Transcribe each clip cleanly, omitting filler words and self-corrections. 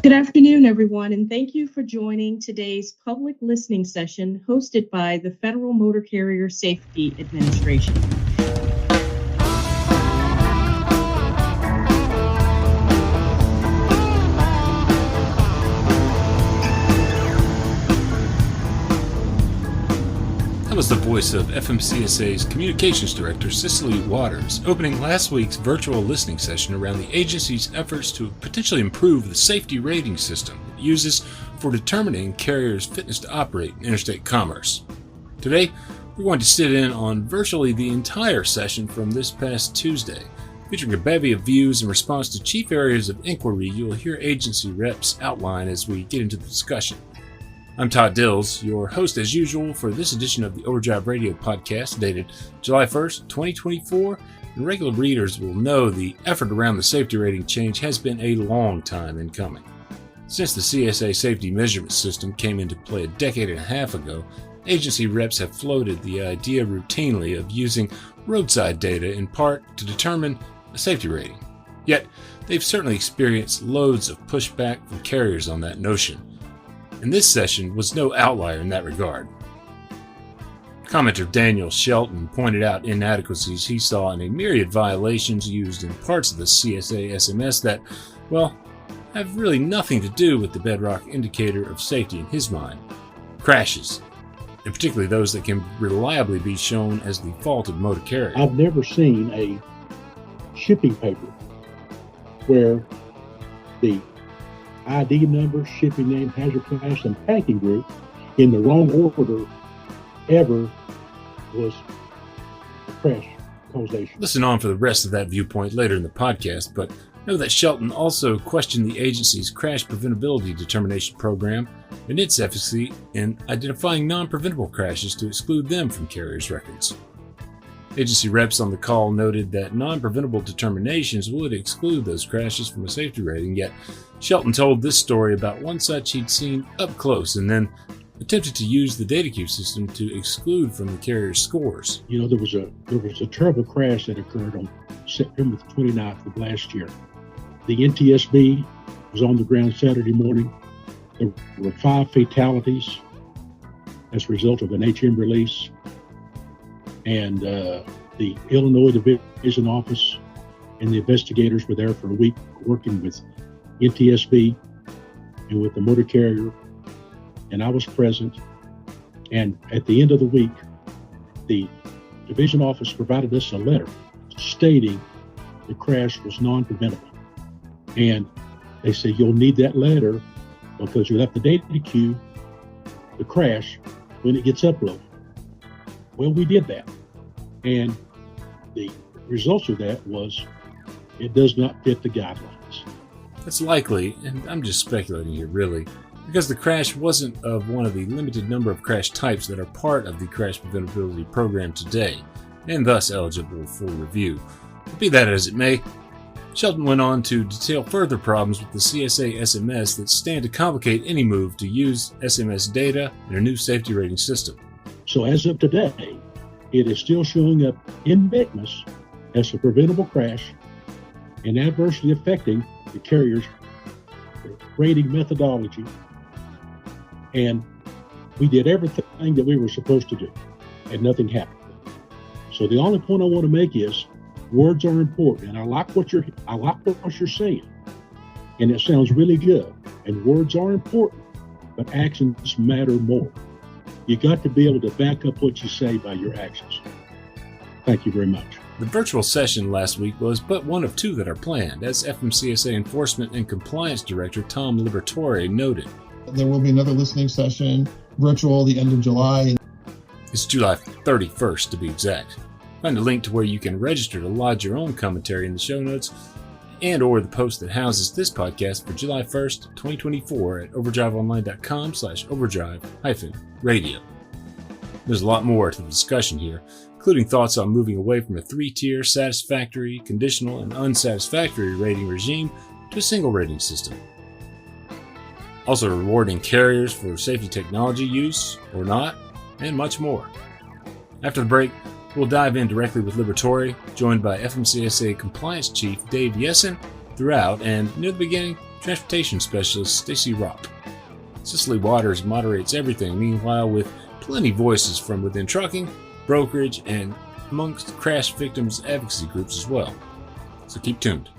Good afternoon, everyone, and thank you for joining today's public listening session hosted by the Federal Motor Carrier Safety Administration. That was the voice of FMCSA's Communications Director, Cicely Waters, opening last week's virtual listening session around the agency's efforts to potentially improve the safety rating system it uses for determining carriers' fitness to operate in interstate commerce. Today, we're going to sit in on virtually the entire session from this past Tuesday. Featuring a bevy of views in response to chief areas of inquiry you'll hear agency reps outline as we get into the discussion. I'm Todd Dills, your host as usual for this edition of the Overdrive Radio podcast dated July 1st, 2024, and regular readers will know the effort around the safety rating change has been a long time in coming. Since the CSA Safety Measurement System came into play a decade and a half ago, agency reps have floated the idea routinely of using roadside data in part to determine a safety rating. Yet, they've certainly experienced loads of pushback from carriers on that notion. And this session was no outlier in that regard. Commenter Daniel Shelton pointed out inadequacies he saw in a myriad violations used in parts of the CSA SMS that, well, have really nothing to do with the bedrock indicator of safety in his mind, crashes, and particularly those that can reliably be shown as the fault of motor carrier. I've never seen a shipping paper where the ID number, shipping name, hazard class, and packing group in the wrong order ever was a crash causation. Listen on for the rest of that viewpoint later in the podcast, but know that Shelton also questioned the agency's crash preventability determination program and its efficacy in identifying non-preventable crashes to exclude them from carriers' records. Agency reps on the call noted that non-preventable determinations would exclude those crashes from a safety rating, yet Shelton told this story about one such he'd seen up close and then attempted to use the data queue system to exclude from the carrier's scores. You know, there was a terrible crash that occurred on September 29th of last year. The NTSB was on the ground Saturday morning. There were 5 fatalities as a result of an HM release. And the Illinois Division Office and the investigators were there for a week working with NTSB and with the motor carrier. And I was present. And at the end of the week, the division office provided us a letter stating the crash was non-preventable. And they said, you'll need that letter because you'll have to data queue the crash when it gets uploaded. Well, we did that. And the results of that was it does not fit the guidelines. That's likely, and I'm just speculating here really, because the crash wasn't of one of the limited number of crash types that are part of the crash preventability program today, and thus eligible for review. But be that as it may, Shelton went on to detail further problems with the CSA SMS that stand to complicate any move to use SMS data in a new safety rating system. So as of today, it is still showing up in MICMAS as a preventable crash and adversely affecting the carrier's rating methodology. And we did everything that we were supposed to do, and nothing happened. So the only point I want to make is words are important, and I like what you're saying, and it sounds really good. And words are important, but actions matter more. You got to be able to back up what you say by your actions. Thank you very much. The virtual session last week was but one of 2 that are planned, as FMCSA Enforcement and Compliance Director Tom Liberatore noted. There will be another listening session, virtual, the end of July. It's July 31st to be exact. Find a link to where you can register to lodge your own commentary in the show notes and or the post that houses this podcast for July 1st, 2024 at overdriveonline.com/overdrive-radio. There's a lot more to the discussion here, including thoughts on moving away from a 3-tier satisfactory, conditional, and unsatisfactory rating regime to a single rating system. Also rewarding carriers for safety technology use or not, and much more. After the break, we'll dive in directly with Liberatore, joined by FMCSA Compliance Chief Dave Yessen throughout, and near the beginning, Transportation Specialist Stacy Ropp. Cicely Waters moderates everything, meanwhile, with plenty voices from within trucking, brokerage, and amongst crash victims advocacy groups as well. So keep tuned.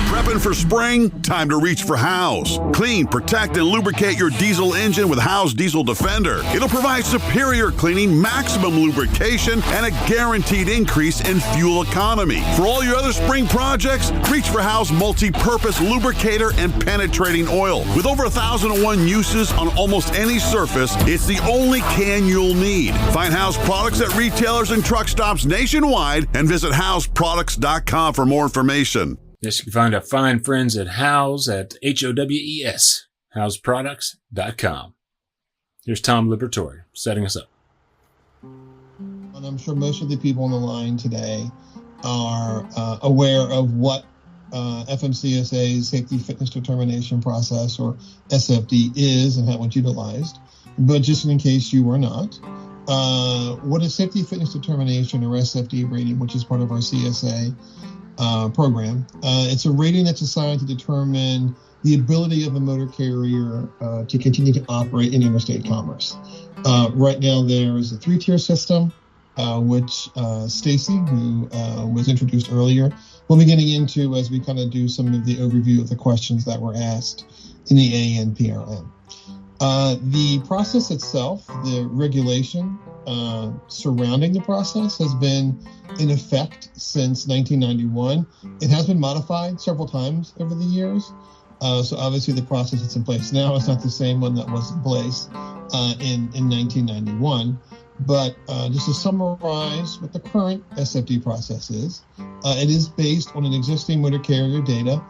Prepping for spring? Time to reach for Howes. Clean, protect, and lubricate your diesel engine with Howes Diesel Defender. It'll provide superior cleaning, maximum lubrication, and a guaranteed increase in fuel economy. For all your other spring projects, reach for Howes multi-purpose lubricator and penetrating oil. With over 1,001 uses on almost any surface, it's the only can you'll need. Find Howes products at retailers and truck stops nationwide and visit HowesProducts.com for more information. Yes, you can find our fine friends at Howes at HOWES, HowesProducts.com. Here's Tom Liberatore setting us up. And I'm sure most of the people on the line today are aware of what FMCSA's Safety Fitness Determination Process, or SFD, is and how it's utilized. But just in case you are not, what is Safety Fitness Determination, or SFD rating, which is part of our CSA program? It's a rating that's assigned to determine the ability of a motor carrier to continue to operate in interstate commerce. Right now, there is a 3-tier system, which Stacy, who was introduced earlier, will be getting into as we kind of do some of the overview of the questions that were asked in the ANPRM. The process itself, the regulation surrounding the process, has been in effect since 1991. It has been modified several times over the years. So obviously the process that's in place now is not the same one that was in place in 1991. But just to summarize what the current SFD process is, it is based on an existing motor carrier data,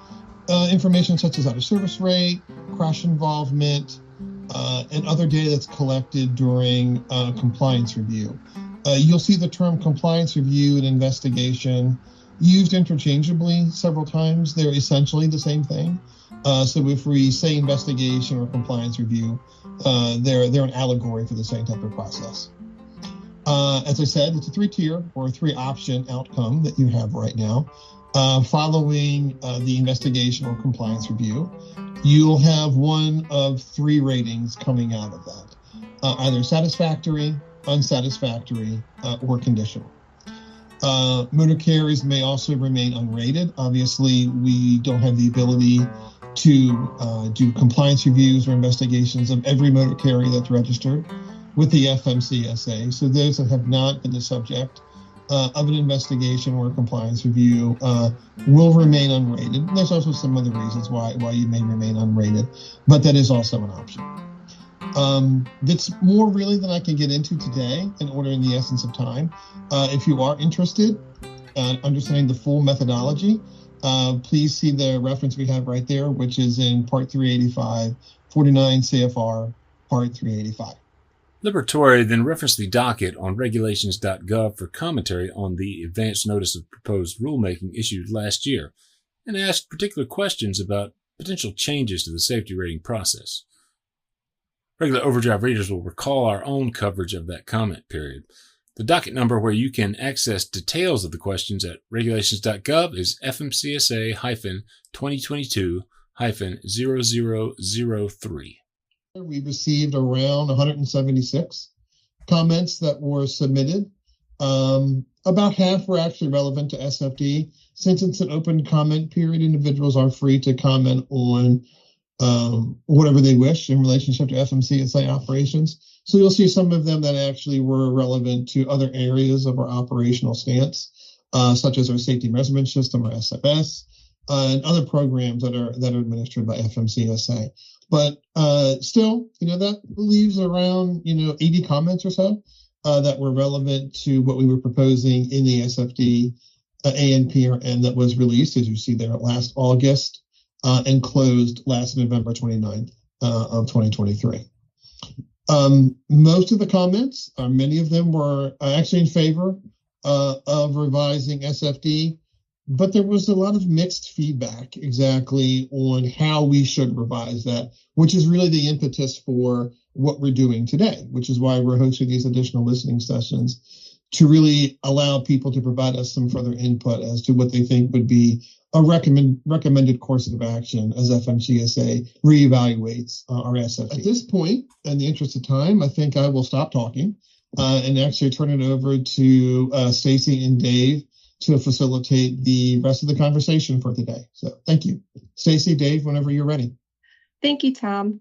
information such as out-of-service rate, crash involvement, and other data that's collected during compliance review. You'll see the term compliance review and investigation used interchangeably several times. They're essentially the same thing. So if we say investigation or compliance review, they're an allegory for the same type of process. As I said, it's a 3-tier or a 3-option outcome that you have right now. Following the investigation or compliance review, you'll have one of 3 ratings coming out of that, either satisfactory, unsatisfactory, or conditional. Motor carriers may also remain unrated. Obviously, we don't have the ability to do compliance reviews or investigations of every motor carrier that's registered with the FMCSA. So those that have not been the subject of an investigation or a compliance review will remain unrated. There's also some other reasons why you may remain unrated, but that is also an option. That's more really than I can get into today in order in the essence of time. If you are interested in understanding the full methodology, please see the reference we have right there, which is in Part 385, 49 CFR, Part 385. Liberatore then referenced the docket on regulations.gov for commentary on the advance notice of proposed rulemaking issued last year, and asked particular questions about potential changes to the safety rating process. Regular Overdrive readers will recall our own coverage of that comment period. The docket number where you can access details of the questions at regulations.gov is FMCSA-2022-0003. We received around 176 comments that were submitted. About half were actually relevant to SFD. Since it's an open comment period, individuals are free to comment on whatever they wish in relationship to FMCSA operations. So you'll see some of them that actually were relevant to other areas of our operational stance, such as our Safety Measurement System, or SMS, and other programs that are administered by FMCSA. But still, that leaves around, 80 comments or so that were relevant to what we were proposing in the SFD ANPRM that was released, as you see there, last August and closed last November 29th of 2023. Most of the comments, many of them were actually in favor of revising SFD, but there was a lot of mixed feedback exactly on how we should revise that, which is really the impetus for what we're doing today, which is why we're hosting these additional listening sessions to really allow people to provide us some further input as to what they think would be recommended course of action as FMCSA reevaluates our SFT. At this point, in the interest of time, I think I will stop talking and actually turn it over to Stacy and Dave to facilitate the rest of the conversation for today. So thank you. Stacy, Dave, whenever you're ready. Thank you, Tom.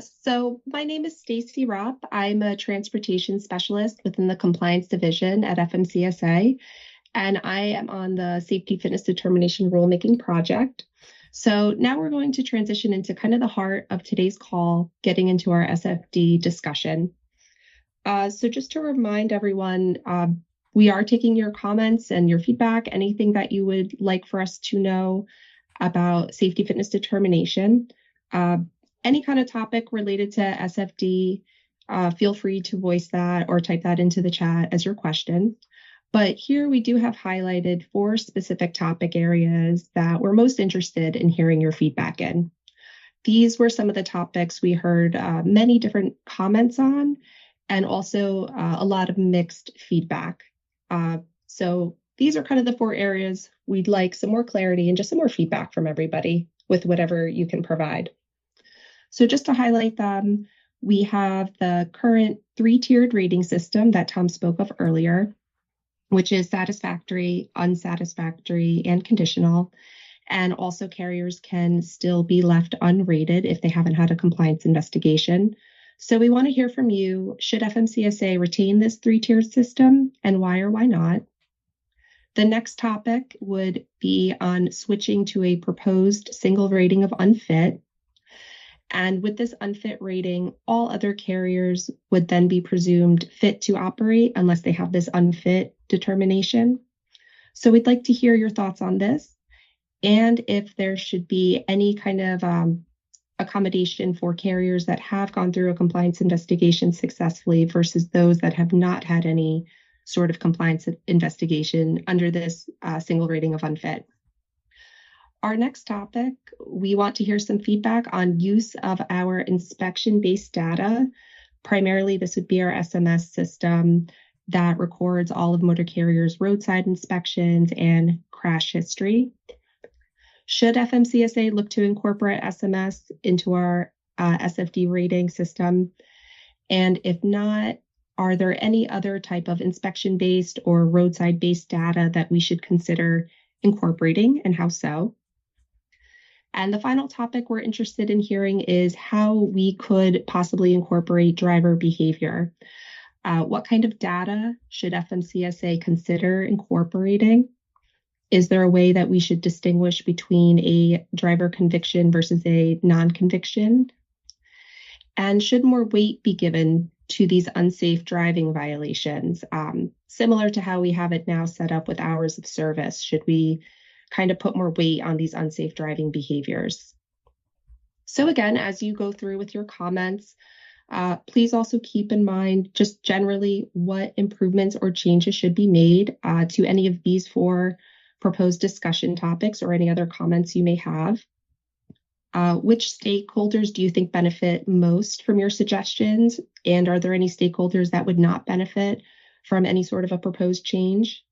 So my name is Stacy Ropp. I'm a transportation specialist within the compliance division at FMCSA, and I am on the safety fitness determination rulemaking project. So now we're going to transition into kind of the heart of today's call, getting into our SFD discussion. So just to remind everyone, we are taking your comments and your feedback, anything that you would like for us to know about safety fitness determination. Any kind of topic related to SFD, feel free to voice that or type that into the chat as your question. But here we do have highlighted 4 specific topic areas that we're most interested in hearing your feedback in. These were some of the topics we heard many different comments on, and also a lot of mixed feedback. So these are kind of the 4 areas we'd like some more clarity and just some more feedback from everybody with whatever you can provide. So just to highlight them, we have the current 3-tiered rating system that Tom spoke of earlier, which is satisfactory, unsatisfactory, and conditional. And also carriers can still be left unrated if they haven't had a compliance investigation. So we want to hear from you. Should FMCSA retain this 3-tiered system, and why or why not? The next topic would be on switching to a proposed single rating of unfit. And with this unfit rating, all other carriers would then be presumed fit to operate unless they have this unfit determination. So we'd like to hear your thoughts on this, and if there should be any kind of accommodation for carriers that have gone through a compliance investigation successfully versus those that have not had any sort of compliance investigation under this single rating of unfit. Our next topic, we want to hear some feedback on use of our inspection-based data. Primarily, this would be our SMS system that records all of motor carriers' roadside inspections and crash history. Should FMCSA look to incorporate SMS into our SFD rating system? And if not, are there any other type of inspection-based or roadside-based data that we should consider incorporating, and how so? And the final topic we're interested in hearing is how we could possibly incorporate driver behavior. What kind of data should FMCSA consider incorporating? Is there a way that we should distinguish between a driver conviction versus a non-conviction? And should more weight be given to these unsafe driving violations? Similar to how we have it now set up with hours of service, should we kind of put more weight on these unsafe driving behaviors? So again, as you go through with your comments, please also keep in mind just generally what improvements or changes should be made to any of these 4 proposed discussion topics or any other comments you may have. Which stakeholders do you think benefit most from your suggestions? And are there any stakeholders that would not benefit from any sort of a proposed change?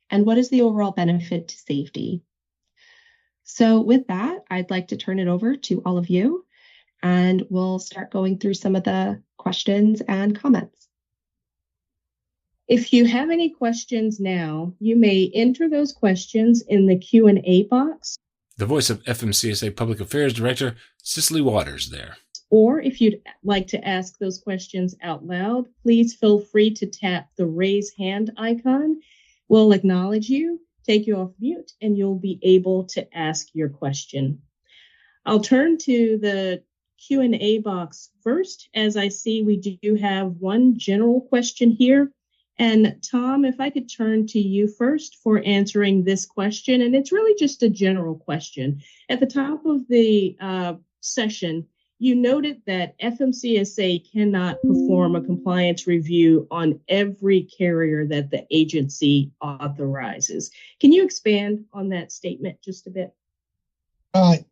And what is the overall benefit to safety? So with that, I'd like to turn it over to all of you, and we'll start going through some of the questions and comments. If you have any questions now, you may enter those questions in the Q&A box. The voice of FMCSA Public Affairs Director, Cicely Waters there. Or if you'd like to ask those questions out loud, please feel free to tap the raise hand icon. We'll acknowledge you, take you off mute, and you'll be able to ask your question. I'll turn to the Q&A box first, as I see we do have one general question here. And Tom, if I could turn to you first for answering this question, and it's really just a general question. At the top of the session, you noted that FMCSA cannot perform a compliance review on every carrier that the agency authorizes. Can you expand on that statement just a bit?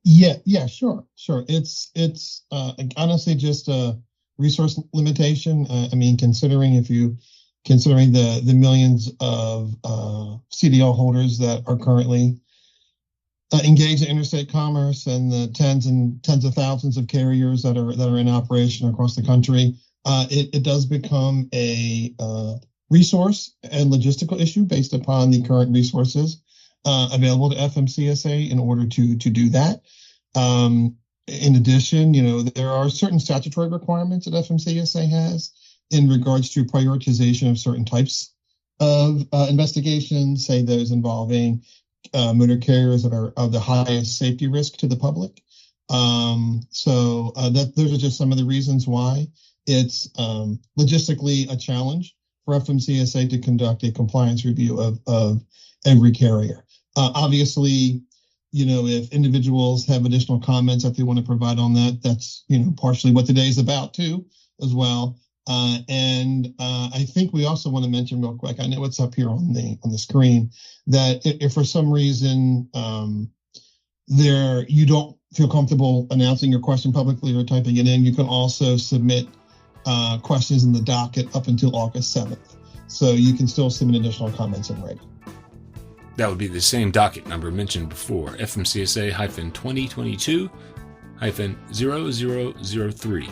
Yeah, sure. It's honestly just a resource limitation. Considering the millions of CDL holders that are currently engage in interstate commerce and the tens of thousands of carriers that are in operation across the country, it does become a resource and logistical issue based upon the current resources available to FMCSA in order to do that. In addition, there are certain statutory requirements that FMCSA has in regards to prioritization of certain types of investigations, say those involving motor carriers that are of the highest safety risk to the public. So those are just some of the reasons why it's logistically a challenge for FMCSA to conduct a compliance review of every carrier. Obviously, if individuals have additional comments that they want to provide on that, that's, partially what today is about too, as well. And I think we also want to mention real quick, I know it's up here on the screen, that if for some reason you don't feel comfortable announcing your question publicly or typing it in, you can also submit questions in the docket up until August 7th. So you can still submit additional comments in writing. That would be the same docket number mentioned before, FMCSA-2022-0003.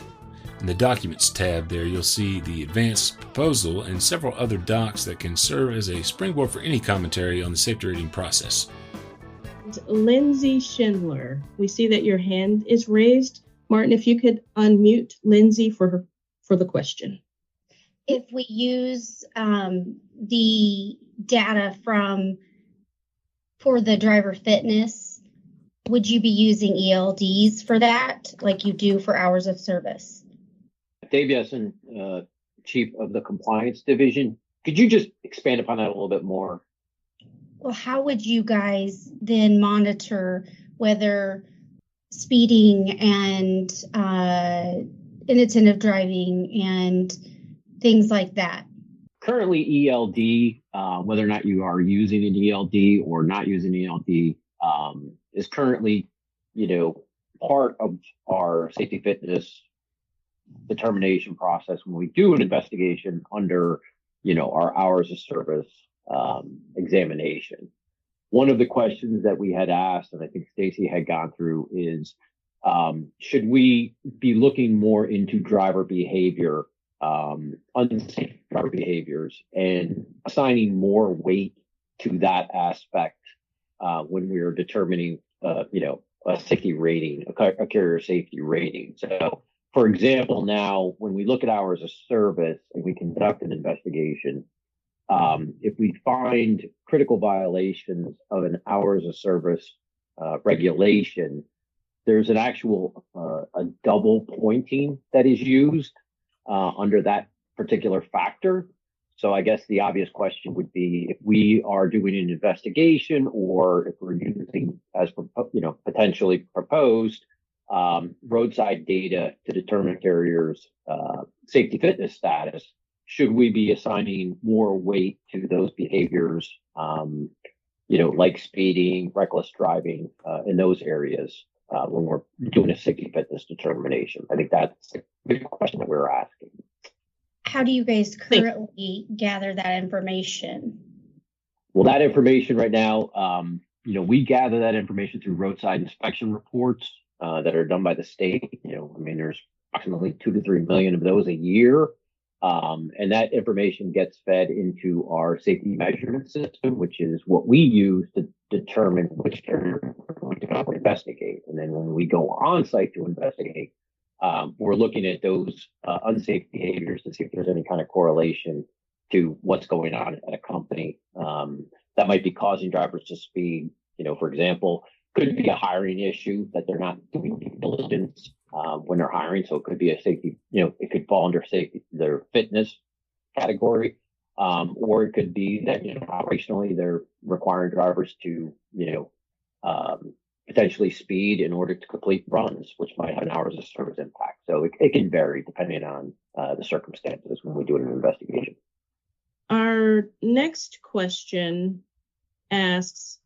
In the Documents tab there, you'll see the advanced proposal and several other docs that can serve as a springboard for any commentary on the safety rating process. Lindsay Schindler, we see that your hand is raised. Martin, if you could unmute Lindsay for the question. If we use the data for the driver fitness, would you be using ELDs for that, like you do for hours of service? Dave Yessen, Chief of the Compliance Division. Could you just expand upon that a little bit more? Well, how would you guys then monitor whether speeding and inattentive driving and things like that? Currently, ELD, whether or not you are using an ELD or not using ELD, is currently, part of our safety fitness determination process when we do an investigation under, our hours of service examination. One of the questions that we had asked, and I think Stacy had gone through, is should we be looking more into driver behavior, unsafe driver behaviors, and assigning more weight to that aspect when we are determining, a safety rating, a carrier safety rating. So, for example, now when we look at hours of service and we conduct an investigation, if we find critical violations of an hours of service regulation, there's an actual a double pointing that is used under that particular factor. So I guess the obvious question would be, if we are doing an investigation, or if we're using, as potentially proposed, roadside data to determine carriers' safety fitness status, should we be assigning more weight to those behaviors, like speeding, reckless driving, in those areas when we're doing a safety fitness determination? I think that's a big question that we're asking. How do you guys currently gather that information? Well, that information right now, we gather that information through roadside inspection reports that are done by the state. There's approximately 2 to 3 million of those a year. And that information gets fed into our safety measurement system, which is what we use to determine which carrier we're going to investigate. And then when we go on site to investigate, we're looking at those unsafe behaviors to see if there's any kind of correlation to what's going on at a company that might be causing drivers to speed. For example, could be a hiring issue, that they're not doing due diligence when they're hiring. So it could be a safety, it could fall under safety, their fitness category, or it could be that, operationally they're requiring drivers to, potentially speed in order to complete runs, which might have an hours of service impact. So it can vary depending on the circumstances when we do an investigation. Our next question asks,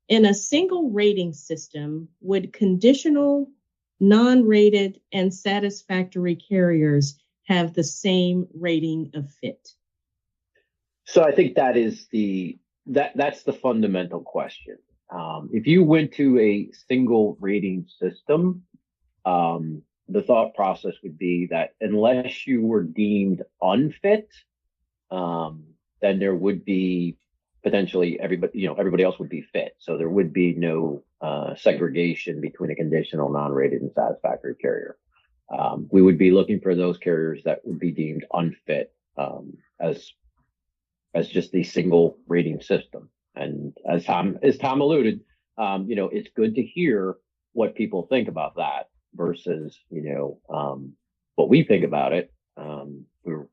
in a single rating system, would conditional, non-rated, and satisfactory carriers have the same rating of fit? So I think that is that's the fundamental question. If you went to a single rating system, the thought process would be that unless you were deemed unfit, then there would be potentially everybody else would be fit. So there would be no segregation between a conditional, non-rated, and satisfactory carrier. We would be looking for those carriers that would be deemed unfit as just the single rating system. And as Tom alluded, it's good to hear what people think about that versus, what we think about it.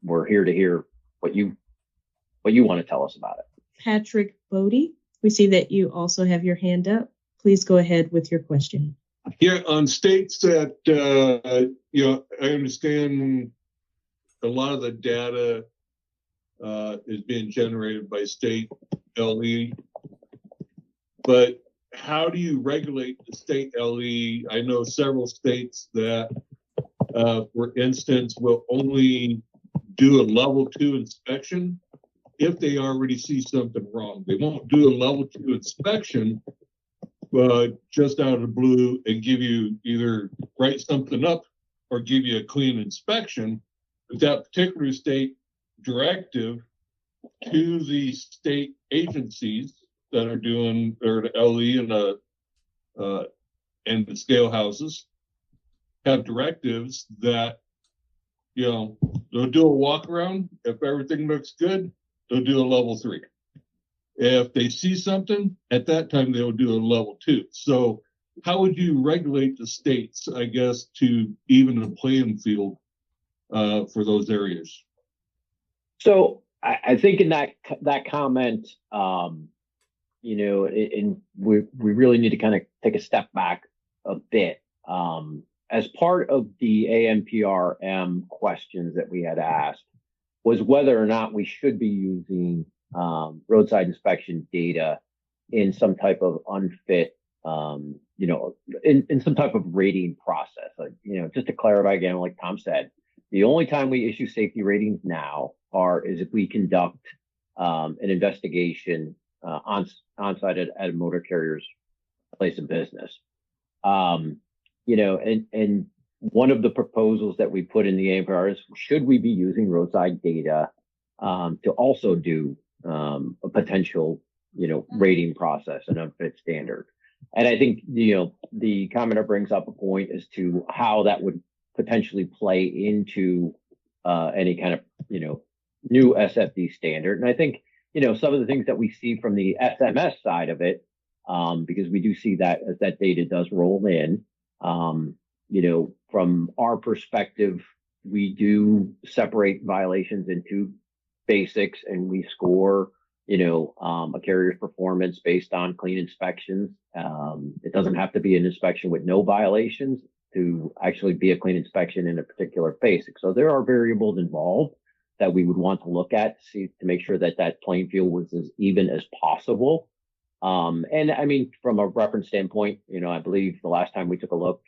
We're here to hear what you want to tell us about it. Patrick Bodie, we see that you also have your hand up. Please go ahead with your question. Yeah, on states that, I understand a lot of the data is being generated by state LE, but how do you regulate the state LE? I know several states that, for instance, will only do a level 2 inspection if they already see something wrong. They won't do a level 2 inspection just out of the blue and give you either write something up or give you a clean inspection. But that particular state directive to the state agencies that are doing or the LE and the scale houses have directives that they'll do a walk around. If everything looks good, they'll do a level 3. If they see something, at that time they'll do a level 2. So how would you regulate the states, I guess, to even the playing field for those areas? So I think in that comment, and we really need to kind of take a step back a bit. As part of the ANPRM questions that we had asked was whether or not we should be using roadside inspection data in some type of unfit, in some type of rating process. Just to clarify again, like Tom said, the only time we issue safety ratings now is if we conduct an investigation on-site at a motor carrier's place of business. And one of the proposals that we put in the ANPR is, should we be using roadside data to also do a potential, rating process, an unfit standard? And I think, the commenter brings up a point as to how that would potentially play into any kind of, new SFD standard. And I think, some of the things that we see from the SMS side of it, because we do see that as that data does roll in, from our perspective, we do separate violations into basics, and we score, a carrier's performance based on clean inspections. It doesn't have to be an inspection with no violations to actually be a clean inspection in a particular basic. So there are variables involved that we would want to look at to make sure that that playing field was as even as possible. And I mean, from a reference standpoint, I believe the last time we took a look,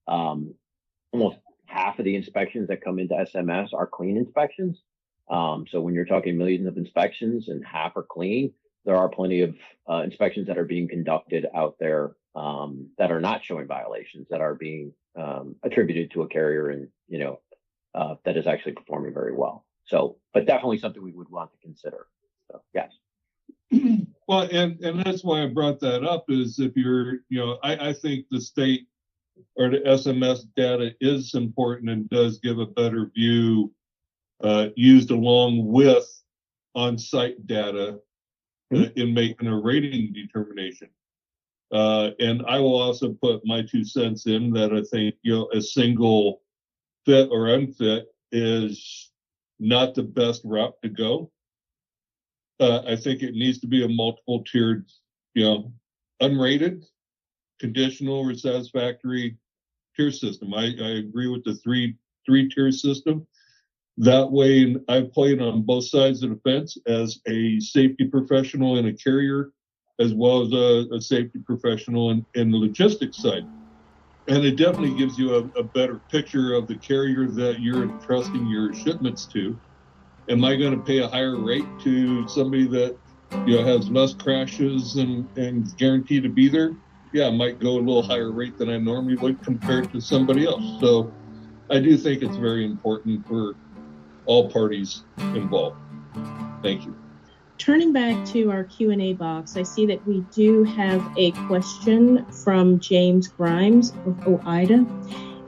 almost half of the inspections that come into SMS are clean inspections. So when you're talking millions of inspections and half are clean, there are plenty of inspections that are being conducted out there that are not showing violations, that are being attributed to a carrier and, that is actually performing very well. So, but definitely something we would want to consider. So, yes. Well, and that's why I brought that up is if you're, I think the state or the SMS data is important and does give a better view used along with on-site data in making a rating determination. And I will also put my 2 cents in that I think, a single fit or unfit is not the best route to go. I think it needs to be a multiple tiered, unrated, conditional or satisfactory tier system. I agree with the three tier system. That way, I've played on both sides of the fence as a safety professional and a carrier, as well as a safety professional in the logistics side. And it definitely gives you a better picture of the carrier that you're entrusting your shipments to. Am I going to pay a higher rate to somebody that has less crashes and guaranteed to be there, I might go a little higher rate than I normally would compared to somebody else. So I do think it's very important for all parties involved. Thank you. Turning back to our Q&A box, I see that we do have a question from James Grimes of OIDA.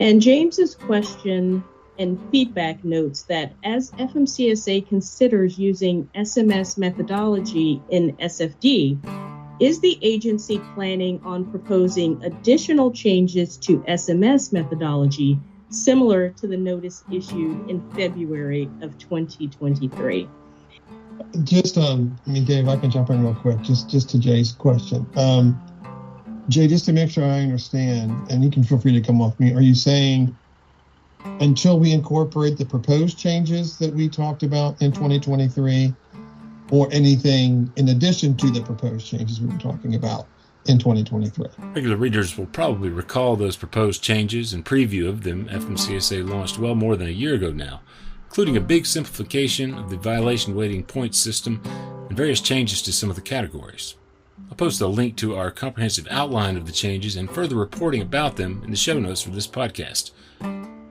And James's question and feedback notes that as FMCSA considers using SMS methodology in SFD, is the agency planning on proposing additional changes to SMS methodology similar to the notice issued in February of 2023? Just, Dave, I can jump in real quick, just to Jay's question. Jay, just to make sure I understand, and you can feel free to come off mute, are you saying until we incorporate the proposed changes that we talked about in 2023, or anything in addition to the proposed changes we were talking about in 2023? Regular readers will probably recall those proposed changes and preview of them FMCSA launched well more than a year ago now, including a big simplification of the violation weighting points system and various changes to some of the categories. I'll post a link to our comprehensive outline of the changes and further reporting about them in the show notes for this podcast.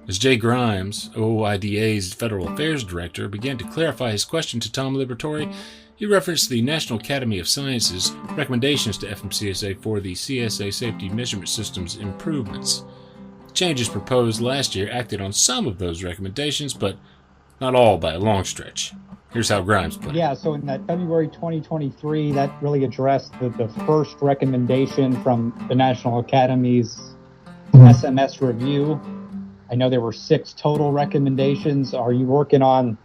As Jay Grimes, OIDA's Federal Affairs Director, began to clarify his question to Tom Liberatore, he referenced the National Academy of Sciences' recommendations to FMCSA for the CSA Safety Measurement System's improvements. Changes proposed last year acted on some of those recommendations, but not all by a long stretch. Here's how Grimes put it. Yeah, so in that February 2023, that really addressed the first recommendation from the National Academy's SMS review. I know there were 6 total recommendations. Are you working on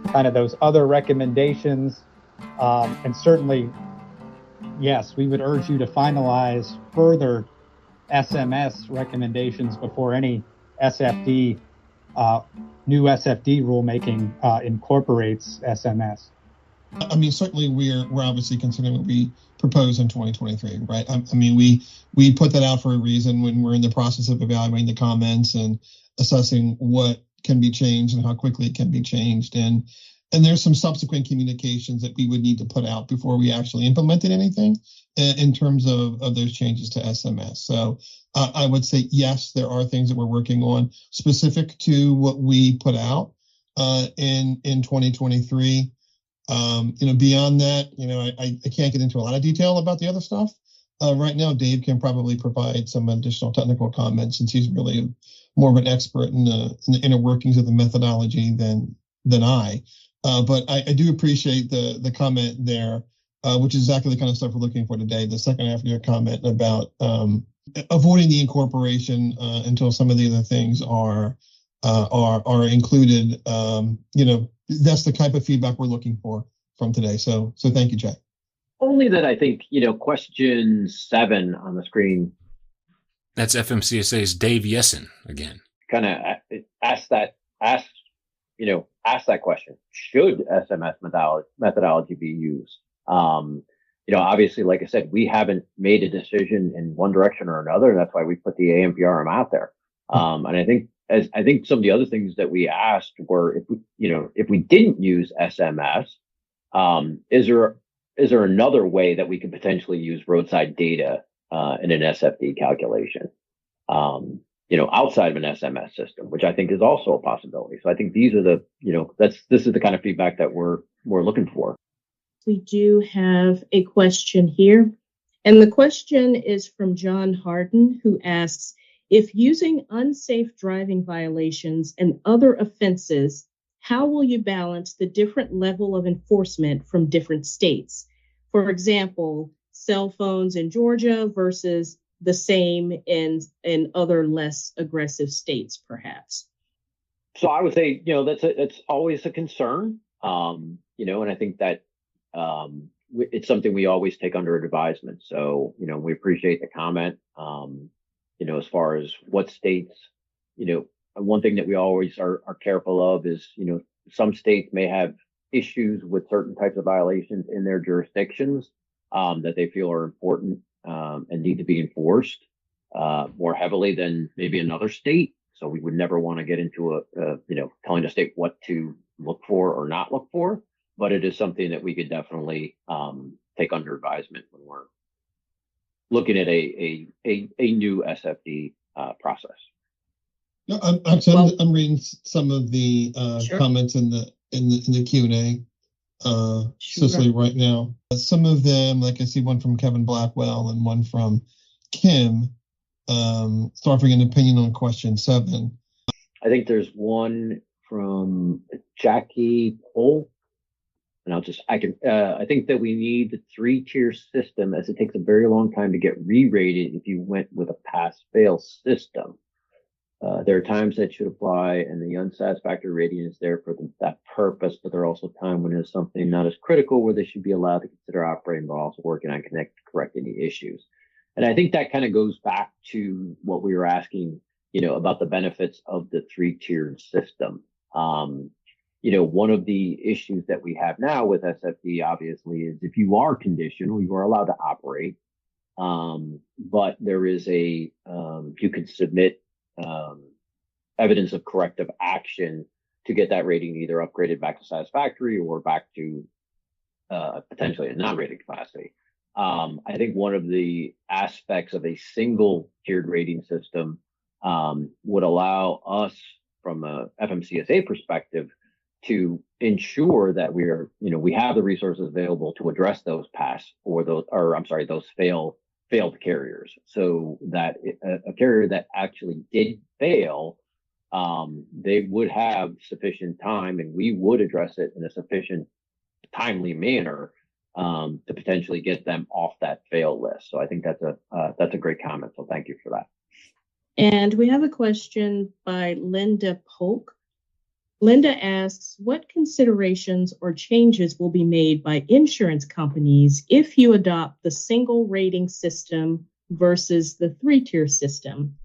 kind of those other recommendations? And certainly, yes, we would urge you to finalize further SMS recommendations before any SFD new SFD rulemaking incorporates SMS. Certainly we're obviously considering what we proposed in 2023, right? We put that out for a reason when we're in the process of evaluating the comments and assessing what can be changed and how quickly it can be changed. And there's some subsequent communications that we would need to put out before we actually implemented anything in terms of those changes to SMS. So I would say, yes, there are things that we're working on specific to what we put out in 2023. Beyond that, I can't get into a lot of detail about the other stuff. Right now, Dave can probably provide some additional technical comments since he's really more of an expert in the inner workings of the methodology than I. But I do appreciate the comment there, which is exactly the kind of stuff we're looking for today. The second half of your comment about avoiding the incorporation until some of the other things are included. That's the type of feedback we're looking for from today. So thank you, Jack. Only that I think, question 7 on the screen. That's FMCSA's Dave Yessen again. Kind of ask that question. Should SMS methodology be used? Obviously, like I said, we haven't made a decision in one direction or another. And that's why we put the AMPRM out there. And I think some of the other things that we asked were if we didn't use SMS, is there another way that we could potentially use roadside data in an SFD calculation, outside of an SMS system, which I think is also a possibility. So I think these are this is the kind of feedback that we're looking for. We do have a question here, and the question is from John Harden, who asks, if using unsafe driving violations and other offenses, how will you balance the different level of enforcement from different states? For example, cell phones in Georgia versus the same in other less aggressive states, perhaps. So I would say, that's always a concern. And I think that it's something we always take under advisement. So, we appreciate the comment. As far as what states, one thing that we always are careful of is, some states may have issues with certain types of violations in their jurisdictions that they feel are important and need to be enforced more heavily than maybe another state. So we would never want to get into telling a state what to look for or not look for. but it is something that we could definitely take under advisement when we're looking at a new SFD process. No, I'm reading some of the Sure. comments in the Q&A, Sure. Cicely, right now. Some of them, like I see one from Kevin Blackwell and one from Kim, offering an opinion on question 7. I think there's one from Jackie Pohl, and I think that we need the 3-tier system, as it takes a very long time to get re-rated if you went with a pass-fail system. There are times that should apply, and the unsatisfactory rating is there for that purpose, but there are also times when there's something not as critical where they should be allowed to consider operating, but also working on correcting the issues. And I think that kind of goes back to what we were asking, about the benefits of the 3-tiered system. One of the issues that we have now with SFD, obviously, is if you are conditional, you are allowed to operate. But there is you can submit evidence of corrective action to get that rating either upgraded back to satisfactory or back to potentially a non-rated capacity. I think one of the aspects of a single tiered rating system would allow us, from a FMCSA perspective, to ensure that we have the resources available to address those those failed carriers, so that a carrier that actually did fail, they would have sufficient time, and we would address it in a sufficient timely manner to potentially get them off that fail list. So I think that's a great comment. So thank you for that. And we have a question by Linda Polk. Linda asks, what considerations or changes will be made by insurance companies if you adopt the single rating system versus the 3-tier system?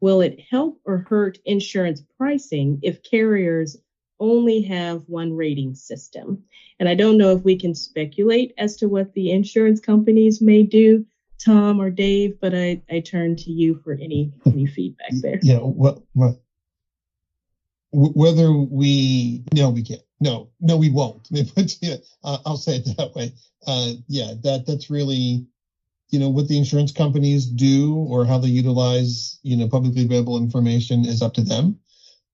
Will it help or hurt insurance pricing if carriers only have one rating system? And I don't know if we can speculate as to what the insurance companies may do, Tom or Dave, but I turn to you for any feedback there. Yeah, whether we can't. No, we won't. I'll say it that way. That's really, what the insurance companies do or how they utilize, publicly available information is up to them.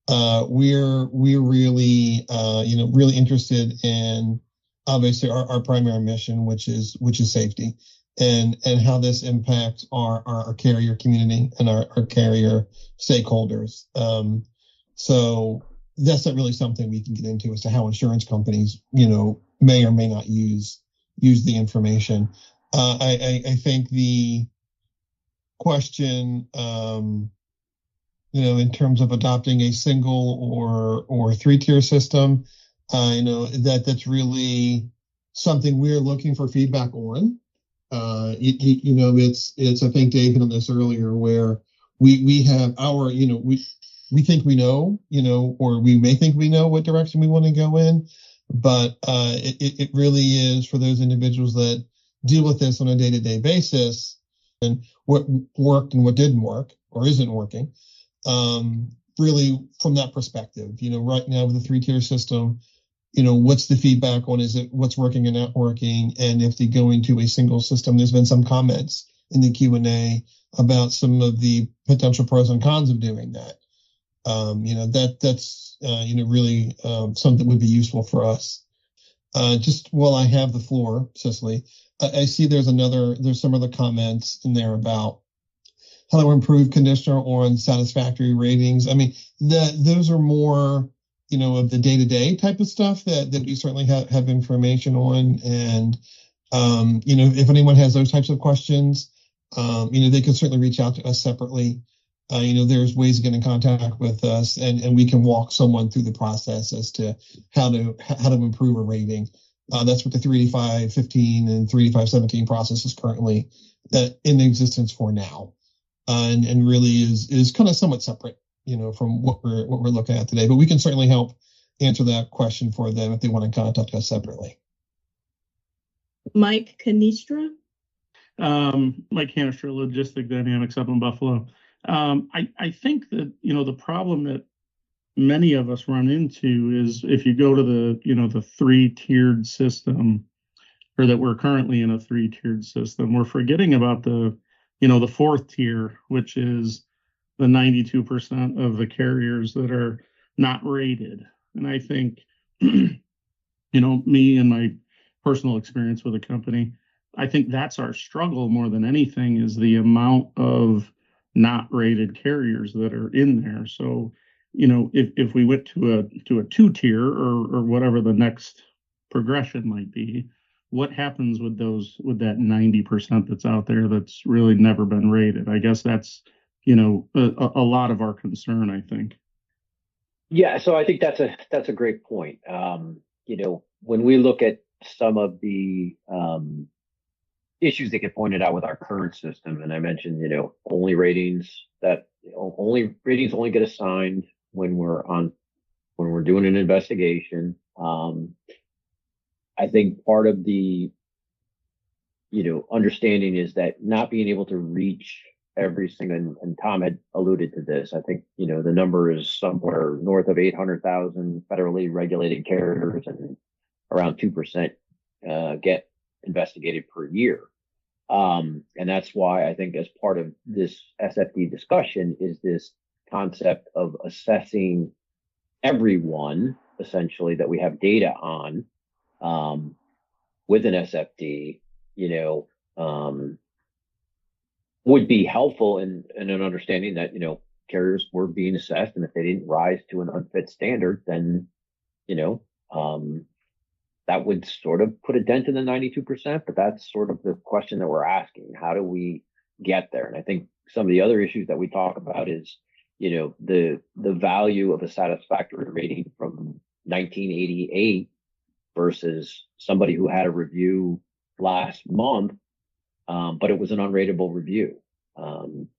We're really, really interested in, obviously, our primary mission, which is safety, and how this impacts our carrier community and our carrier stakeholders. So that's not really something we can get into as to how insurance companies, may or may not use the information. I think the question, in terms of adopting a single or 3-tier system, that's really something we're looking for feedback on. It's I think Dave hit on this earlier, where we have our, we think we know, or we may think we know what direction we want to go in, but it really is for those individuals that deal with this on a day-to-day basis, and what worked and what didn't work or isn't working. Really from that perspective, right now with the 3-tier system, what's the feedback on, is it what's working and not working? And if they go into a single system, there's been some comments in the Q&A about some of the potential pros and cons of doing that. That's really something that would be useful for us. Just while I have the floor, Cicely, I see there's some other comments in there about how to improve conditional or unsatisfactory ratings. I mean, those are more, of the day-to-day type of stuff that we certainly have information on. And, if anyone has those types of questions, they can certainly reach out to us separately. There's ways to get in contact with us, and we can walk someone through the process as to how to improve a rating. That's what the 38515 and 38517 process is currently in existence for now, and really is kind of somewhat separate, from what we're looking at today. But we can certainly help answer that question for them if they want to contact us separately. Mike Canistra. Mike Canister, Logistic Dynamics up in Buffalo. I think that, the problem that many of us run into is if you go to the, the three-tiered system, or that we're currently in a three-tiered system, we're forgetting about the fourth tier, which is the 92% of the carriers that are not rated. And I think, me and my personal experience with the company, I think that's our struggle more than anything, is the amount of not rated carriers that are in there. So, if we went to a two-tier or whatever the next progression might be, what happens with that 90% that's out there that's really never been rated? I guess that's, a lot of our concern, I think. Yeah, so I think that's a great point. When we look at some of the issues that get pointed out with our current system, and I mentioned, only ratings only get assigned when we're doing an investigation. I think part of the understanding is that not being able to reach every single, and Tom had alluded to this, I think the number is somewhere north of 800,000 federally regulated carriers, and around 2% get investigated per year. And that's why I think as part of this SFD discussion is this concept of assessing everyone, essentially, that we have data on with an SFD, would be helpful in an understanding that, carriers were being assessed, and if they didn't rise to an unfit standard, then, that would sort of put a dent in the 92%, but that's sort of the question that we're asking. How do we get there? And I think some of the other issues that we talk about is, the value of a satisfactory rating from 1988 versus somebody who had a review last month, but it was an unratable review.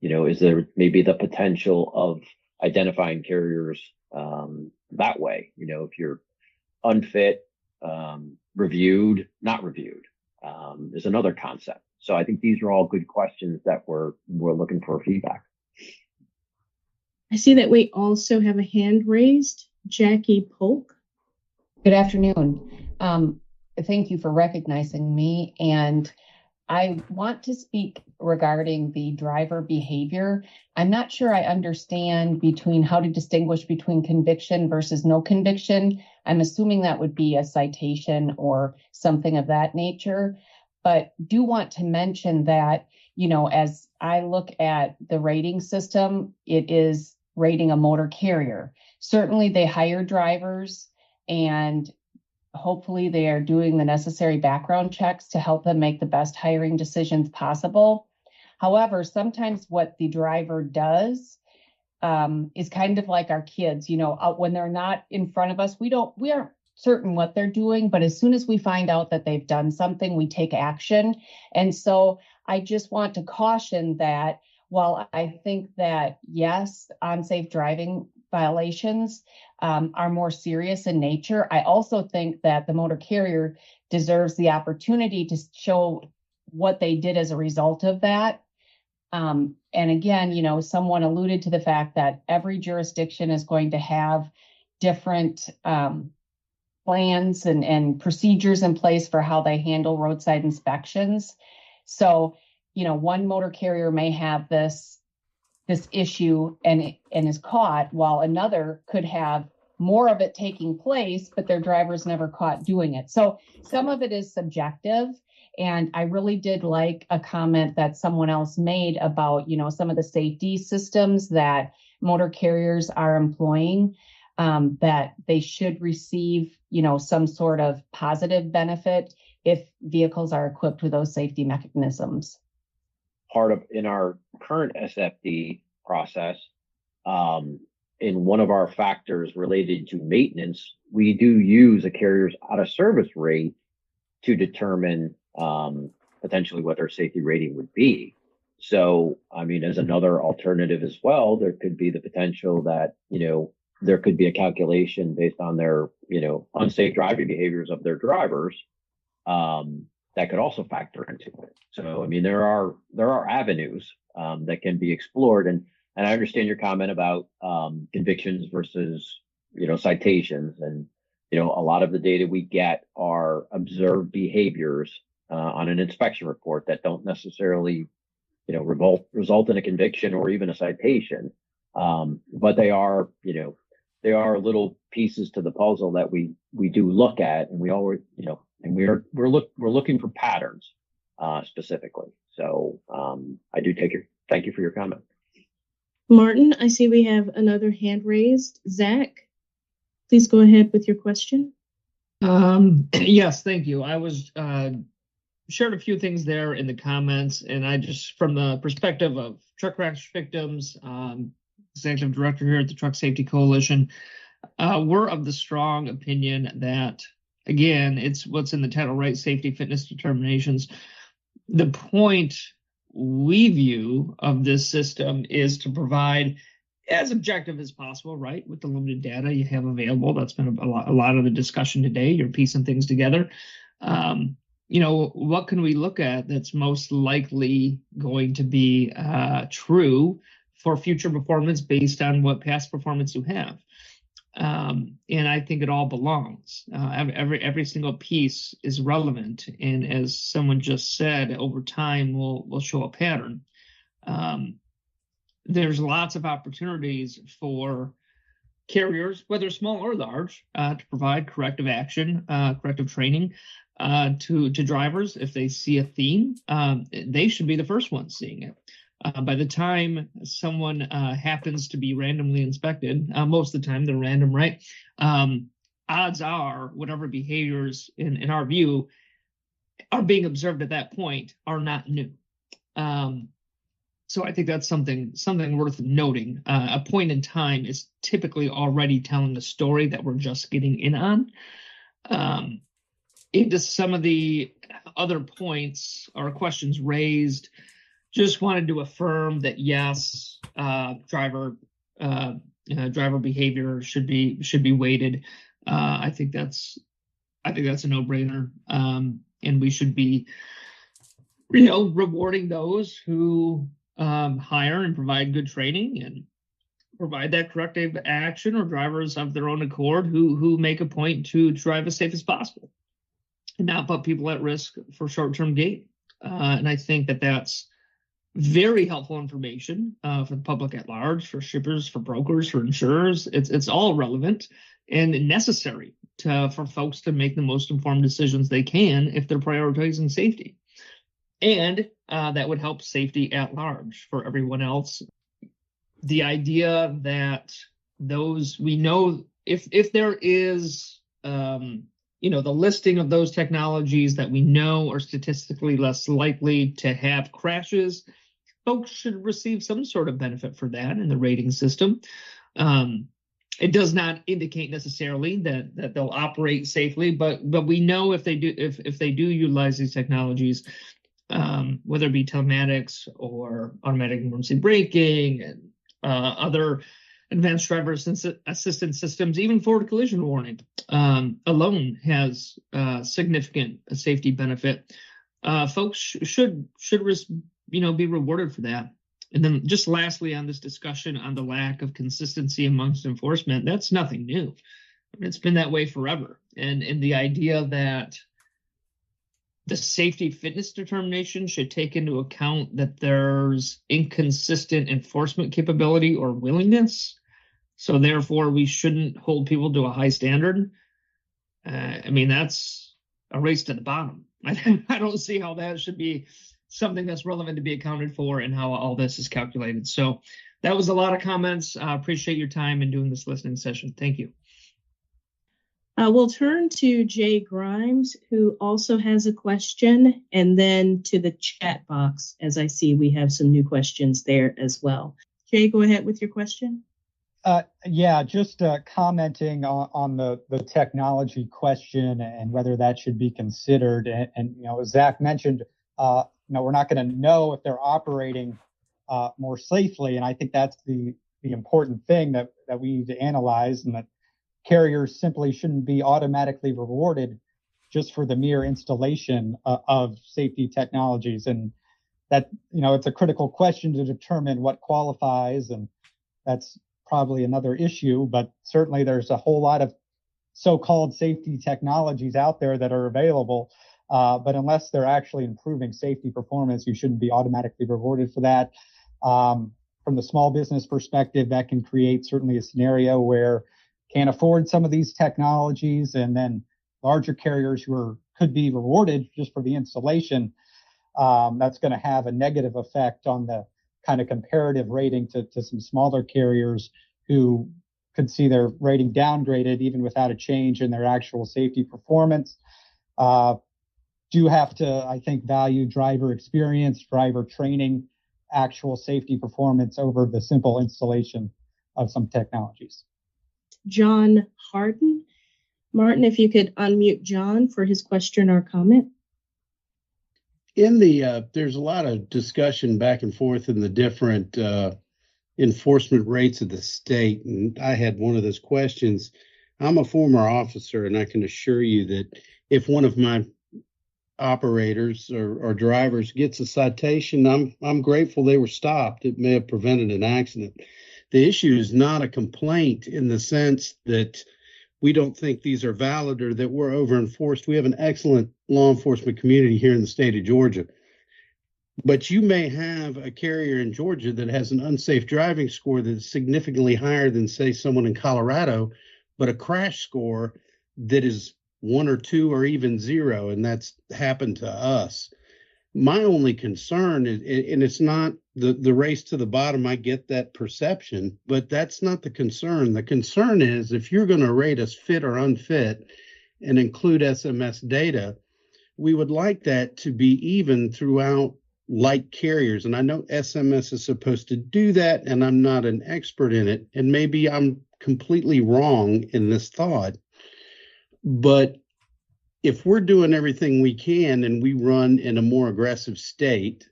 Is there maybe the potential of identifying carriers that way? If you're unfit, reviewed, not reviewed, is another concept. So I think these are all good questions that we're looking for feedback. I see that we also have a hand raised. Jackie Polk. Good afternoon. Thank you for recognizing me. And I want to speak regarding the driver behavior. I'm not sure I understand how to distinguish between conviction versus no conviction. I'm assuming that would be a citation or something of that nature. But do want to mention that, as I look at the rating system, it is rating a motor carrier. Certainly they hire drivers, and hopefully they are doing the necessary background checks to help them make the best hiring decisions possible. However, sometimes what the driver does is kind of like our kids, when they're not in front of us, we aren't certain what they're doing, but as soon as we find out that they've done something, we take action. And so I just want to caution that while I think that, yes, unsafe driving violations are more serious in nature, I also think that the motor carrier deserves the opportunity to show what they did as a result of that. And again, someone alluded to the fact that every jurisdiction is going to have different plans and procedures in place for how they handle roadside inspections. So, one motor carrier may have this issue and is caught, while another could have more of it taking place, but their driver's never caught doing it. So some of it is subjective. And I really did like a comment that someone else made about, some of the safety systems that motor carriers are employing, that they should receive, some sort of positive benefit if vehicles are equipped with those safety mechanisms. In our current SFD process, in one of our factors related to maintenance, we do use a carrier's out of service rate to determine potentially what their safety rating would be. So, as another alternative as well, there could be the potential that, there could be a calculation based on their, unsafe driving behaviors of their drivers, that could also factor into it. So, there are avenues that can be explored, and I understand your comment about convictions versus citations. And, a lot of the data we get are observed behaviors on an inspection report that don't necessarily, result in a conviction or even a citation. But they are, little pieces to the puzzle that we do look at, and we always, and we're looking for patterns specifically. So thank you for your comment. Martin, I see we have another hand raised. Zach, please go ahead with your question. Yes, thank you. I was shared a few things there in the comments, and I just, from the perspective of truck crash victims, executive director here at the Truck Safety Coalition, we're of the strong opinion that, again, it's what's in the title, right? Safety fitness determinations. The point we view of this system is to provide as objective as possible, right? With the limited data you have available. That's been a lot of the discussion today. You're piecing things together. What can we look at that's most likely going to be true for future performance based on what past performance you have? And I think it all belongs. Every single piece is relevant, and as someone just said, over time will show a pattern. There's lots of opportunities for carriers, whether small or large, to provide corrective action, corrective training to drivers. If they see a theme, they should be the first ones seeing it. By the time someone happens to be randomly inspected, most of the time they're random, right? Odds are whatever behaviors, in our view, are being observed at that point are not new. So I think that's something worth noting. A point in time is typically already telling a story that we're just getting in on. Into some of the other points or questions raised, just wanted to affirm that yes, driver behavior should be weighted. I think that's a no-brainer, and we should be, rewarding those who hire and provide good training and provide that corrective action, or drivers of their own accord who make a point to drive as safe as possible and not put people at risk for short-term gain. And I think that that's very helpful information for the public at large, for shippers, for brokers, for insurers. It's all relevant and necessary for folks to make the most informed decisions they can if they're prioritizing safety. And that would help safety at large for everyone else. The idea that we know if there is, the listing of those technologies that we know are statistically less likely to have crashes, folks should receive some sort of benefit for that in the rating system. It does not indicate necessarily that they'll operate safely, but we know if they do utilize these technologies, whether it be telematics or automatic emergency braking and other advanced driver assistance systems, even forward collision warning alone has significant safety benefit. Folks should be rewarded for that. And then just lastly on this discussion on the lack of consistency amongst enforcement, that's nothing new. It's been that way forever. And the idea that the safety fitness determination should take into account that there's inconsistent enforcement capability or willingness, so therefore we shouldn't hold people to a high standard. That's a race to the bottom. I don't see how that should be something that's relevant to be accounted for and how all this is calculated. So that was a lot of comments. I appreciate your time in doing this listening session. Thank you. We'll turn to Jay Grimes, who also has a question, and then to the chat box, as I see we have some new questions there as well. Jay, go ahead with your question. Just commenting on the technology question and whether that should be considered. And as Zach mentioned, we're not going to know if they're operating more safely. And I think that's the important thing that we need to analyze, and that carriers simply shouldn't be automatically rewarded just for the mere installation of safety technologies. And that, it's a critical question to determine what qualifies. And that's probably another issue, but certainly there's a whole lot of so-called safety technologies out there that are available. But unless they're actually improving safety performance, you shouldn't be automatically rewarded for that. From the small business perspective, that can create certainly a scenario where can't afford some of these technologies, and then larger carriers who could be rewarded just for the installation. That's going to have a negative effect on the kind of comparative rating to some smaller carriers who could see their rating downgraded even without a change in their actual safety performance. Do have to, I think, value driver experience, driver training, actual safety performance over the simple installation of some technologies. John Harden. Martin, if you could unmute John for his question or comment. There's a lot of discussion back and forth in the different enforcement rates of the state, and I had one of those questions. I'm a former officer, and I can assure you that if one of my operators or drivers gets a citation, I'm grateful they were stopped. It may have prevented an accident. The issue is not a complaint in the sense that we don't think these are valid or that we're over enforced. We have an excellent law enforcement community here in the state of Georgia. But you may have a carrier in Georgia that has an unsafe driving score that's significantly higher than, say, someone in Colorado, but a crash score that is 1 or 2 or even 0, and that's happened to us. My only concern is, and it's not the race to the bottom, I get that perception, but that's not the concern. The concern is if you're going to rate us fit or unfit and include SMS data, we would like that to be even throughout like carriers. And I know SMS is supposed to do that, and I'm not an expert in it, and maybe I'm completely wrong in this thought. But if we're doing everything we can and we run in a more aggressive state,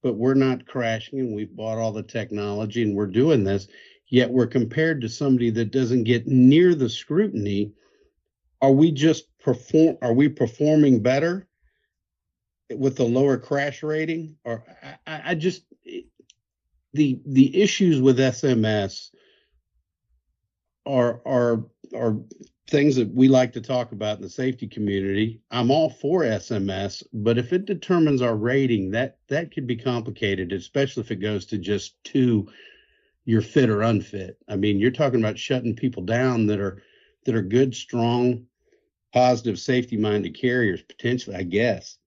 but we're not crashing and we've bought all the technology and we're doing this, yet we're compared to somebody that doesn't get near the scrutiny, are we performing better with the lower crash rating? Or the issues with SMS are things that we like to talk about in the safety community. I'm all for SMS, but if it determines our rating, that could be complicated, especially if it goes to just 2, you're fit or unfit. I mean, you're talking about shutting people down that are good, strong, positive, safety-minded carriers, potentially, I guess.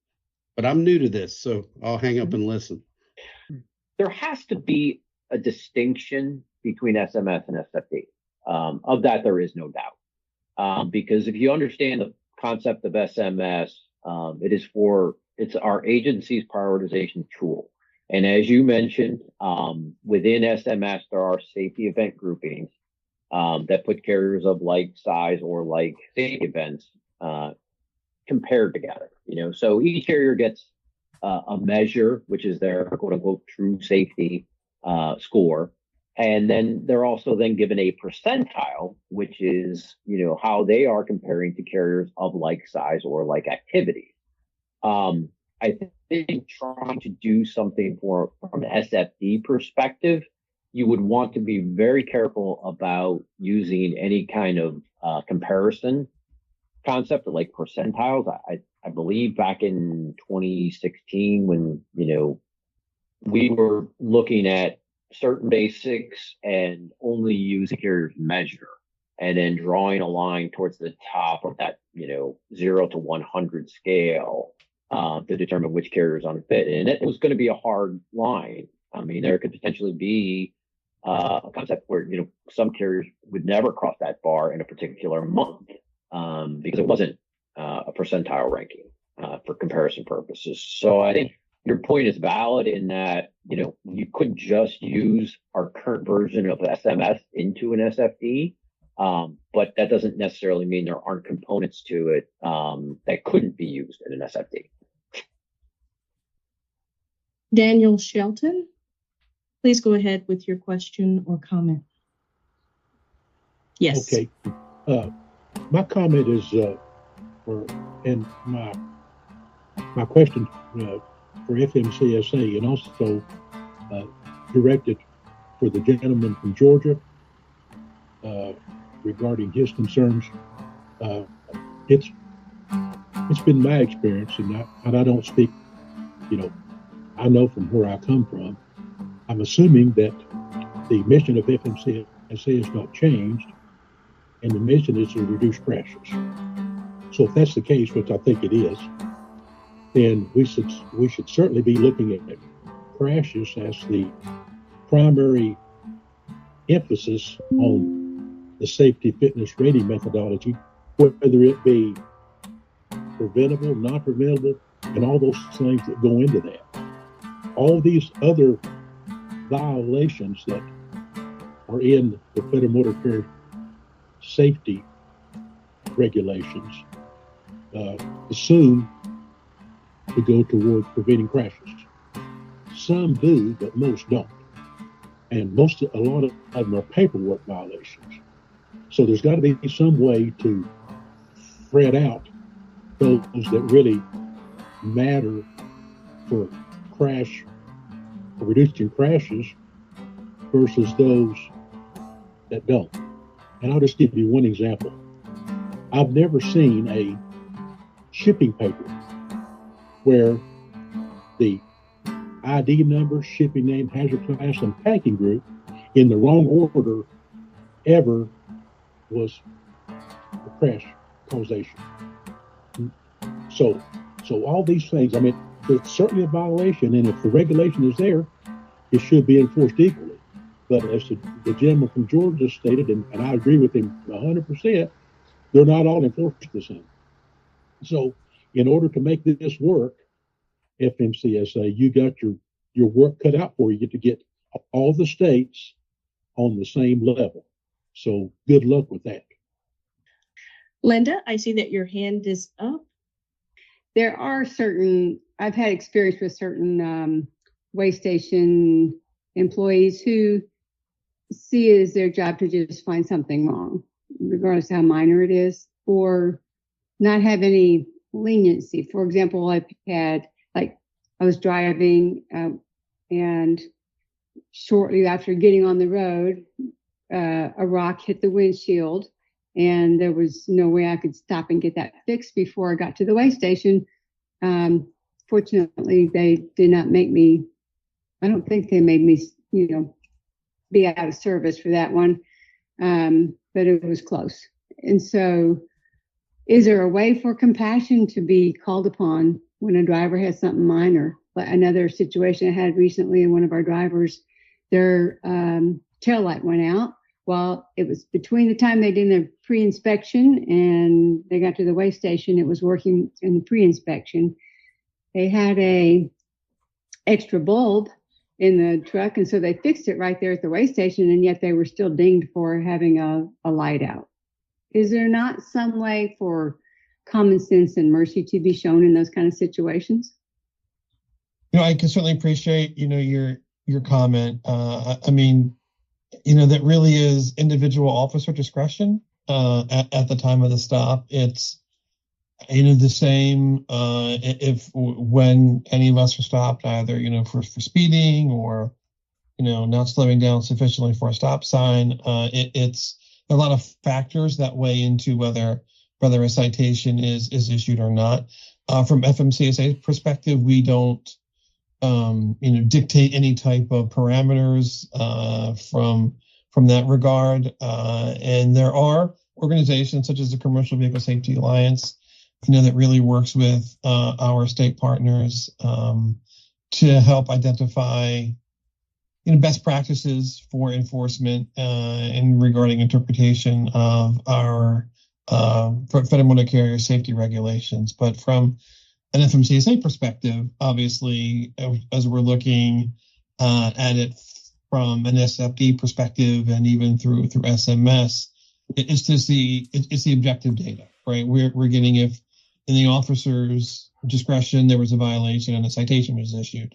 But I'm new to this, so I'll hang up and listen. There has to be a distinction between SMS and SFD. Of that, there is no doubt. Because if you understand the concept of SMS, it's our agency's prioritization tool. And as you mentioned, within SMS, there are safety event groupings that put carriers of like size or like safety events compared together. So each carrier gets a measure, which is their quote unquote true safety score. And then they're also then given a percentile, which is, how they are comparing to carriers of like size or like activity. I think trying to do something from an SFD perspective, you would want to be very careful about using any kind of comparison concept like percentiles. I believe back in 2016 when, we were looking at certain basics and only use a carrier's measure and then drawing a line towards the top of that, 0 to 100 scale to determine which carrier is unfit. And it was going to be a hard line. I mean, there could potentially be a concept where, some carriers would never cross that bar in a particular month because it wasn't a percentile ranking for comparison purposes. So I think your point is valid in that, you could just use our current version of SMS into an SFD, but that doesn't necessarily mean there aren't components to it that couldn't be used in an SFD. Daniel Shelton, please go ahead with your question or comment. Yes. Okay. My comment is, my question for FMCSA and also directed for the gentleman from Georgia. regarding his concerns. It's been my experience, and I don't speak, I know from where I come from. I'm assuming that the mission of FMCSA has not changed, and the mission is to reduce crashes. So if that's the case, which I think it is, then we should certainly be looking at crashes as the primary emphasis on the safety fitness rating methodology, whether it be preventable, non-preventable, and all those things that go into that. All these other violations that are in the Federal Motor Carrier Safety regulations assume to go toward preventing crashes. Some do, but most don't. And a lot of them are paperwork violations. So there's got to be some way to spread out those that really matter for reducing crashes versus those that don't. And I'll just give you one example. I've never seen a shipping paper where the ID number, shipping name, hazard class, and packing group in the wrong order ever was a crash causation. So all these things, I mean, it's certainly a violation, and if the regulation is there, it should be enforced equally. But as the gentleman from Georgia stated, and I agree with him 100%, they're not all enforced the same. So in order to make this work, FMCSA, you got your work cut out for you to get all the states on the same level. So good luck with that. Linda, I see that your hand is up. There are I've had experience with certain weigh station employees who see it as their job to just find something wrong, regardless of how minor it is, or not have any leniency. For example, I was driving and shortly after getting on the road, a rock hit the windshield, and there was no way I could stop and get that fixed before I got to the weigh station. Fortunately, they did not make me, I don't think they made me, be out of service for that one. But it was close. And so is there a way for compassion to be called upon when a driver has something minor? Like another situation I had recently, one of our drivers, their tail light went out. Well, it was between the time they did their pre-inspection and they got to the weigh station, it was working in the pre-inspection. They had a extra bulb in the truck, and so they fixed it right there at the weigh station, and yet they were still dinged for having a light out. Is there not some way for common sense and mercy to be shown in those kind of situations? I can certainly appreciate, your comment. I mean, that really is individual officer discretion at the time of the stop. It's, the same when any of us are stopped, either, for speeding or, not slowing down sufficiently for a stop sign. It's a lot of factors that weigh into whether a citation is issued or not. From FMCSA perspective, we don't, dictate any type of parameters from that regard. And there are organizations such as the Commercial Vehicle Safety Alliance, that really works with our state partners to help identify best practices for enforcement in regarding interpretation of our Federal Motor Carrier Safety regulations. But from an FMCSA perspective, obviously, as we're looking at it from an SFD perspective and even through SMS, it's just the objective data, right? We're getting if in the officer's discretion there was a violation and a citation was issued.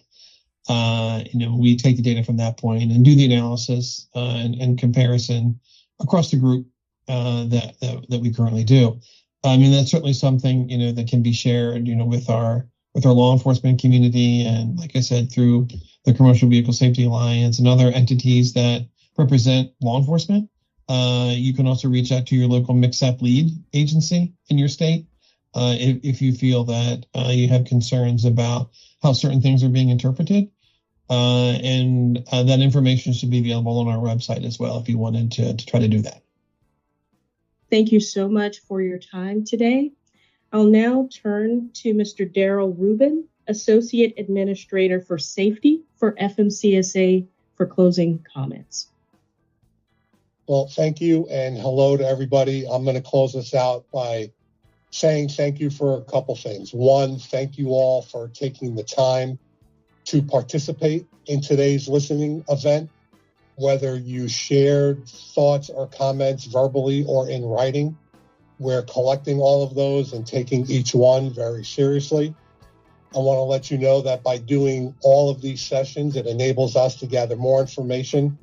We take the data from that point and do the analysis and comparison across the group that we currently do. I mean, that's certainly something, that can be shared, with our law enforcement community. And like I said, through the Commercial Vehicle Safety Alliance and other entities that represent law enforcement, You can also reach out to your local mix-up lead agency in your state if you feel that you have concerns about how certain things are being interpreted. And that information should be available on our website as well if you wanted to try to do that. Thank you so much for your time today. I'll now turn to Mr. Daryl Rubin, Associate Administrator for Safety for FMCSA, for closing comments. Well, thank you, and hello to everybody. I'm going to close this out by saying thank you for a couple things. One, thank you all for taking the time to participate in today's listening event, whether you shared thoughts or comments verbally or in writing. We're collecting all of those and taking each one very seriously. I want to let you know that by doing all of these sessions, it enables us to gather more information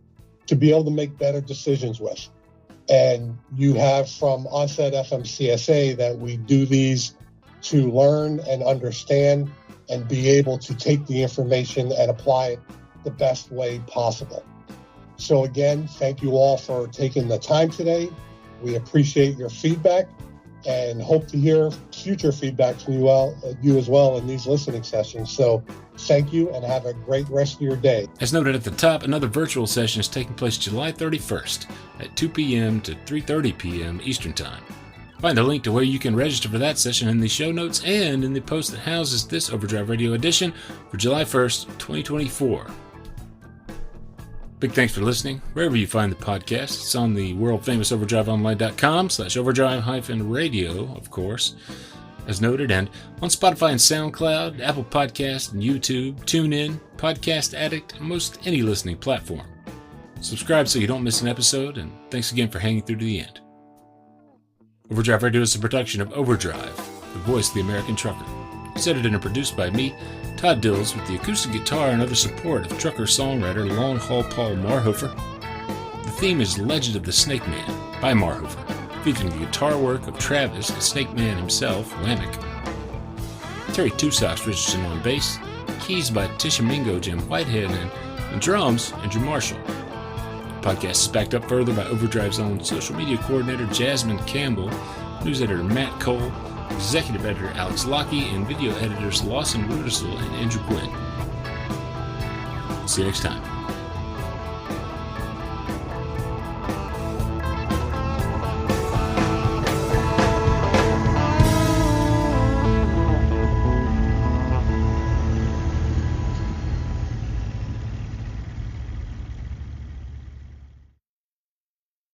to be able to make better decisions with. And you have from us at FMCSA that we do these to learn and understand and be able to take the information and apply it the best way possible. So again, thank you all for taking the time today. We appreciate your feedback and hope to hear future feedback from you as well in these listening sessions. So thank you and have a great rest of your day. As noted at the top, another virtual session is taking place July 31st at 2 p.m. to 3:30 p.m. Eastern Time. Find a link to where you can register for that session in the show notes and in the post that houses this Overdrive Radio edition for July 1st, 2024. Big thanks for listening. Wherever you find the podcast, it's on the world-famous overdriveonline.com/overdrive-radio, of course, as noted, and on Spotify and SoundCloud, Apple Podcasts and YouTube, TuneIn, Podcast Addict, and most any listening platform. Subscribe so you don't miss an episode, and thanks again for hanging through to the end. Overdrive Radio is a production of Overdrive, the voice of the American trucker. It's edited and produced by me, Todd Dills, with the acoustic guitar and other support of trucker-songwriter Long Haul Paul Marhofer. The theme is Legend of the Snake Man by Marhofer, featuring the guitar work of Travis, the Snake Man himself, Lamech. Terry Tussox Richardson on bass, keys by Tishomingo Jim Whitehead, and drums Andrew Marshall. The podcast is backed up further by Overdrive's own social media coordinator Jasmine Campbell, news editor Matt Cole, executive editor Alex Lockey, and video editors Lawson Rudersel and Andrew Quinn. See you next time.